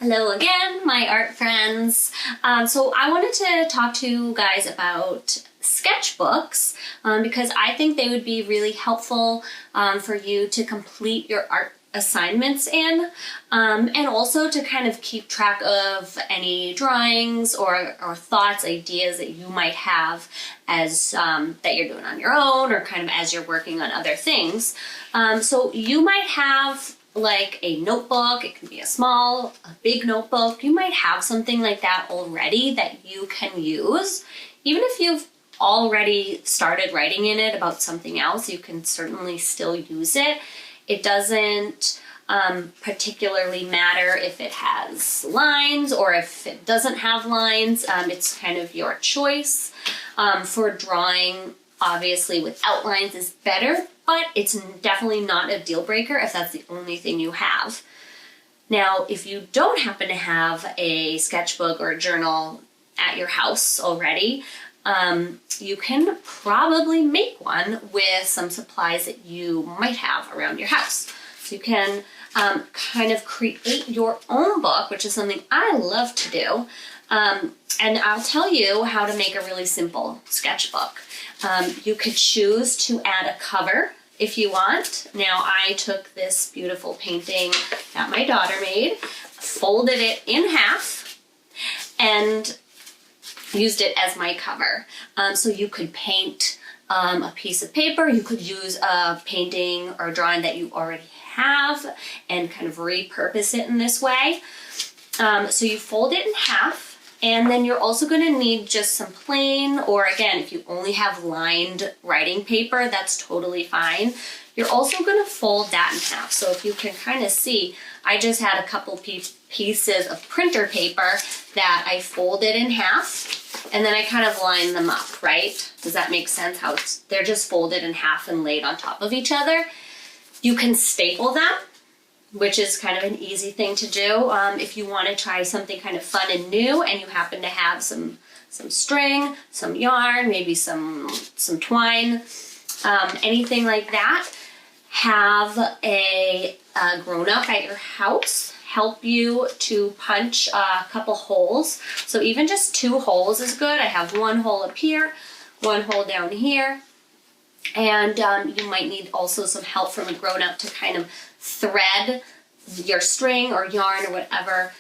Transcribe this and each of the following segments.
Hello again, my art friends. So I wanted to talk to you guys about sketchbooks because I think they would be really helpful for you to complete your art assignments in and also to kind of keep track of any drawings or thoughts, ideas that you might have as that you're doing on your own or kind of as you're working on other things. So you might have like a notebook, it can be a big notebook. You might have something like that already that you can use. Even if you've already started writing in it about something else, you can certainly still use it. It doesn't particularly matter if it has lines or if it doesn't have lines. It's kind of your choice. For drawing, obviously with outlines is better, but it's definitely not a deal breaker if that's the only thing you have. Now, if you don't happen to have a sketchbook or a journal at your house already, you can probably make one with some supplies that you might have around your house. So you can kind of create your own book, which is something I love to do. And I'll tell you how to make a really simple sketchbook. You could choose to add a cover if you want. Now, I took this beautiful painting that my daughter made, folded it in half, and used it as my cover. So you could paint a piece of paper, you could use a painting or drawing that you already have and kind of repurpose it in this way. So you fold it in half, and then you're also going to need just some plain, or again, if you only have lined writing paper, that's totally fine. You're also going to fold that in half. So if you can kind of see, I just had a couple pieces of printer paper that I folded in half, and then I kind of lined them up, right? Does that make sense? How they're just folded in half and laid on top of each other. You can staple them, which is kind of an easy thing to do. If you want to try something kind of fun and new and you happen to have some string, some yarn, maybe some twine, anything like that, have a grown-up at your house help you to punch a couple holes. So even just 2 holes is good. I have 1 hole up here, 1 hole down here. And you might need also some help from a grown-up to kind of thread your string or yarn or whatever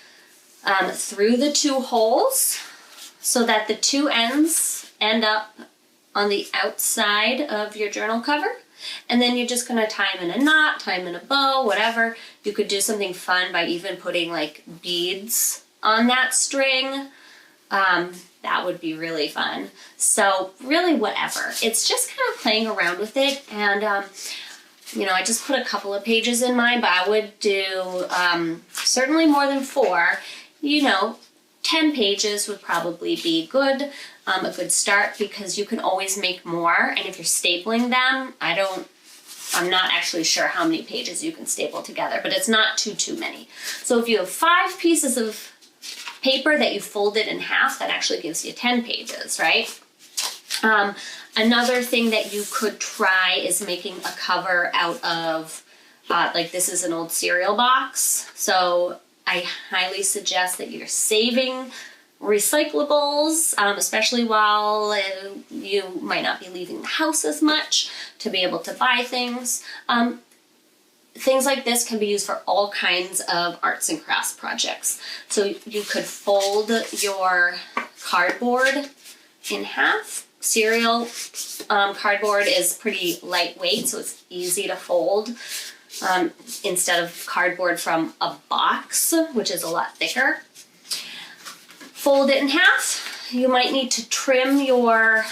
through the 2 holes so that the 2 ends end up on the outside of your journal cover. And then you're just going to tie them in a knot, tie them in a bow, whatever. You could do something fun by even putting like beads on that string. That would be really fun. So really whatever. It's just kind of playing around with it. And, you know, I just put a couple of pages in mine, but I would do certainly more than 4. You know, 10 pages would probably be good, a good start, because you can always make more. And if you're stapling them, I'm not actually sure how many pages you can staple together, but it's not too many. So if you have 5 pieces of paper that you folded in half, that actually gives you 10 pages, right? Another thing that you could try is making a cover out of, like this is an old cereal box. So I highly suggest that you're saving recyclables, especially while you might not be leaving the house as much to be able to buy things. Things like this can be used for all kinds of arts and crafts projects. So you could fold your cardboard in half. Cereal cardboard is pretty lightweight, so it's easy to fold instead of cardboard from a box, which is a lot thicker. Fold it in half. You might need to trim your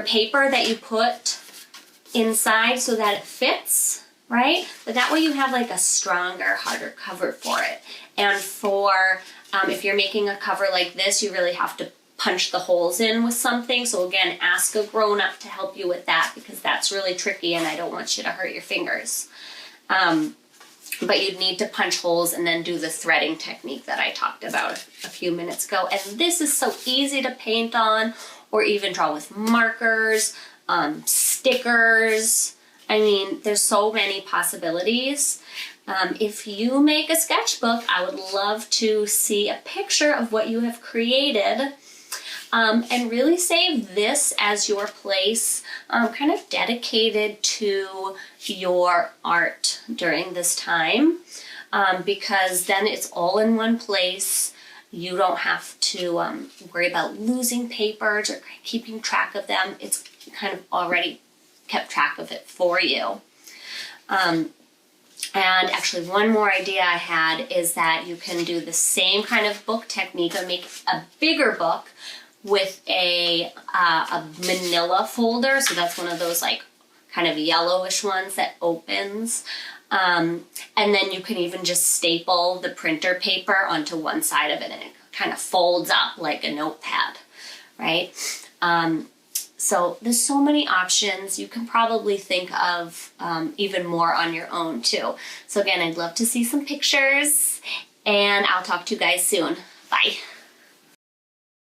paper that you put inside so that it fits, right? But that way you have like a stronger, harder cover for it. And for, if you're making a cover like this, you really have to punch the holes in with something. So again, ask a grown-up to help you with that because that's really tricky and I don't want you to hurt your fingers. But you'd need to punch holes and then do the threading technique that I talked about a few minutes ago. And this is so easy to paint on or even draw with markers, stickers, I mean, there's so many possibilities. If you make a sketchbook, I would love to see a picture of what you have created. And really save this as your place, kind of dedicated to your art during this time, because then it's all in one place. You don't have to worry about losing papers or keeping track of them. It's kind of already kept track of it for you. And actually one more idea I had is that you can do the same kind of book technique and make a bigger book with a manila folder. So that's one of those like kind of yellowish ones that opens. And then you can even just staple the printer paper onto one side of it and it kind of folds up like a notepad, right? So there's so many options. You can probably think of even more on your own too. So again, I'd love to see some pictures and I'll talk to you guys soon. Bye.